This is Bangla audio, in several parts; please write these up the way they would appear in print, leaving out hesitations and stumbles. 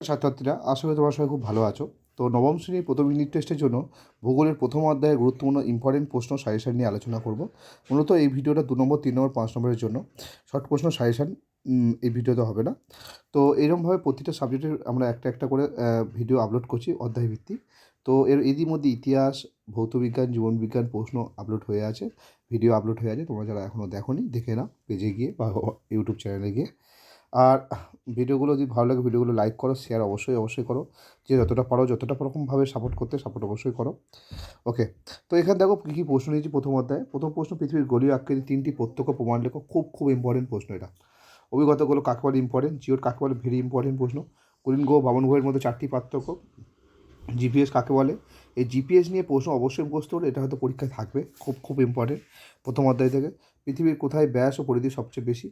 ছাত্রছাত্রীরা, আশা করি তোমরা সবাই খুব ভালো আছো। তো নবম শ্রেণীর প্রথম ইউনিট টেস্টের জন্য ভূগোলের প্রথম অধ্যায়ে গুরুত্বপূর্ণ ইম্পর্টেন্ট প্রশ্ন সাজেশন নিয়ে আলোচনা করব। মূলত এই ভিডিওটা 2 নম্বর, 3 নম্বর, 5 নম্বরের জন্য শর্ট প্রশ্ন সাজেশন এই ভিডিওতে হবে না। তো এরকমভাবে প্রতিটা সাবজেক্টের আমরা একটা একটা করে ভিডিও আপলোড করছি অধ্যায় ভিত্তিক। তো এরই মধ্যে ইতিহাস, ভৌতবিজ্ঞান, জীবনবিজ্ঞান প্রশ্ন আপলোড হয়ে আছে, ভিডিও আপলোড হয়ে আছে। তোমরা যারা এখনও দেখোনি দেখে নাও পেজে গিয়ে বা ইউটিউব চ্যানেলে গিয়ে। আর ভিডিওগুলো যদি ভালো লাগে ভিডিওগুলো লাইক করো, শেয়ার অবশ্যই করো। যে যতটা পারো যতটা রকমভাবে সাপোর্ট অবশ্যই করো। ওকে, তো এখানে দেখো কী কী প্রশ্ন নিয়েছি। প্রথম অধ্যায়ে প্রথম প্রশ্ন, পৃথিবীর গোলীয় আকৃতির 3টি প্রত্যক্ষ প্রমাণ লেখো। খুব ইম্পর্টেন্ট প্রশ্ন এটা। অভিজ্ঞতাগুলো কাকে বলে ইম্পর্টেন্ট, জিওর কাকে বলে ভেরি ইম্পর্টেন্ট প্রশ্ন। কুলিন গ্রহ, বামন গ্রহের মধ্যে 4টি পার্থক্য। জিপিএস কাকে বলে। এই জিপিএস নিয়ে প্রশ্ন অবশ্যই মুখস্থ করে, এটা হয়তো পরীক্ষায় থাকবে, খুব ইম্পর্টেন্ট প্রথম অধ্যায় থেকে। পৃথিবীর কোথায় ব্যাস ও পরিধি সবচেয়ে বেশি।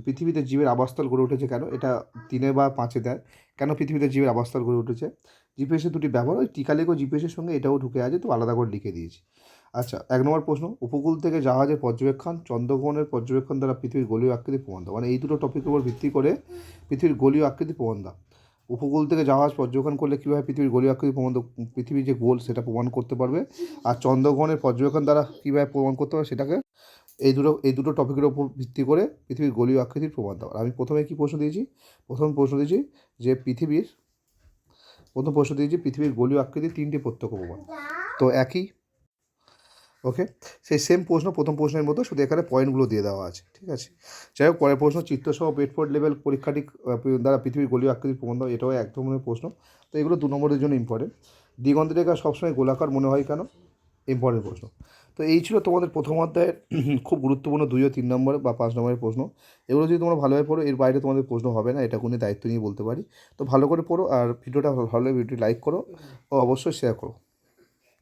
পৃথিবীতে জীবের আবাসস্থল গড়ে উঠেছে কেন, এটা 3 বা 5 দেয়। কেন পৃথিবীতে জীবের আবাসস্থল গড়ে উঠেছে। জিপিএসের 2টি ব্যবহার, ওই টিকা লেখো জিপিএসের সঙ্গে এটাও ঢুকে আছে, তো আলাদা করে লিখে দিয়েছি। আচ্ছা, 1 নম্বর প্রশ্ন, উপকূল থেকে জাহাজের পর্যবেক্ষণ, চন্দ্রগ্রহণের পর্যবেক্ষণ দ্বারা পৃথিবীর গোলীয় আকৃতি প্রমাণ দাও। মানে এই দুটো টপিকের উপর ভিত্তি করে পৃথিবীর গোলীয় আকৃতি প্রমাণ দাও। উপকূল থেকে জাহাজ পর্যবেক্ষণ করলে কীভাবে পৃথিবীর গোলীয় আকৃতি প্রমাণ, পৃথিবীর যে গোল সেটা প্রমাণ করতে পারবে। আর চন্দ্রগ্রহণের পর্যবেক্ষণ দ্বারা কীভাবে প্রমাণ করতে পারবে সেটাকে, এই দুটো টপিকের ওপর ভিত্তি করে পৃথিবীর গোলীয় আকৃতির প্রমাণ দাও। আমি প্রথমে কী প্রশ্ন দিয়েছি, যে পৃথিবীর গোলীয় আকৃতির 3টি প্রত্যক্ষ প্রমাণ। তো একই, ওকে, সেই সেম প্রশ্ন প্রথম প্রশ্নের মতো, শুধু এখানে পয়েন্টগুলো দিয়ে দেওয়া আছে, ঠিক আছে। যাই হোক, পরের প্রশ্ন, চিত্রসহ বেডফোর্ড লেভেল পরীক্ষাটি দ্বারা পৃথিবীর গোলীয় আকৃতির প্রমাণ দাও। এটাও এক ধরনের প্রশ্ন। তো এগুলো 2 নম্বরের জন্য ইম্পর্টেন্ট। দিগন্ত রেখা সবসময় গোলাকার মনে হয় কেন, ইম্পর্টেন্ট প্রশ্ন। তো এই ছিল তোমাদের প্রথম অধ্যায়ের খুব গুরুত্বপূর্ণ 2 ও 3 নম্বর বা 5 নম্বরের প্রশ্ন। এগুলো যদি তোমরা ভালোভাবে পড়ো, এর বাইরে তোমাদের প্রশ্ন হবে না, এটা কোনো দায়িত্ব নিয়ে বলতে পারি। তো ভালো করে পড়ো, আর ভিডিওটা ভালো লাগলে ভিডিওটি লাইক করো ও অবশ্যই শেয়ার করো।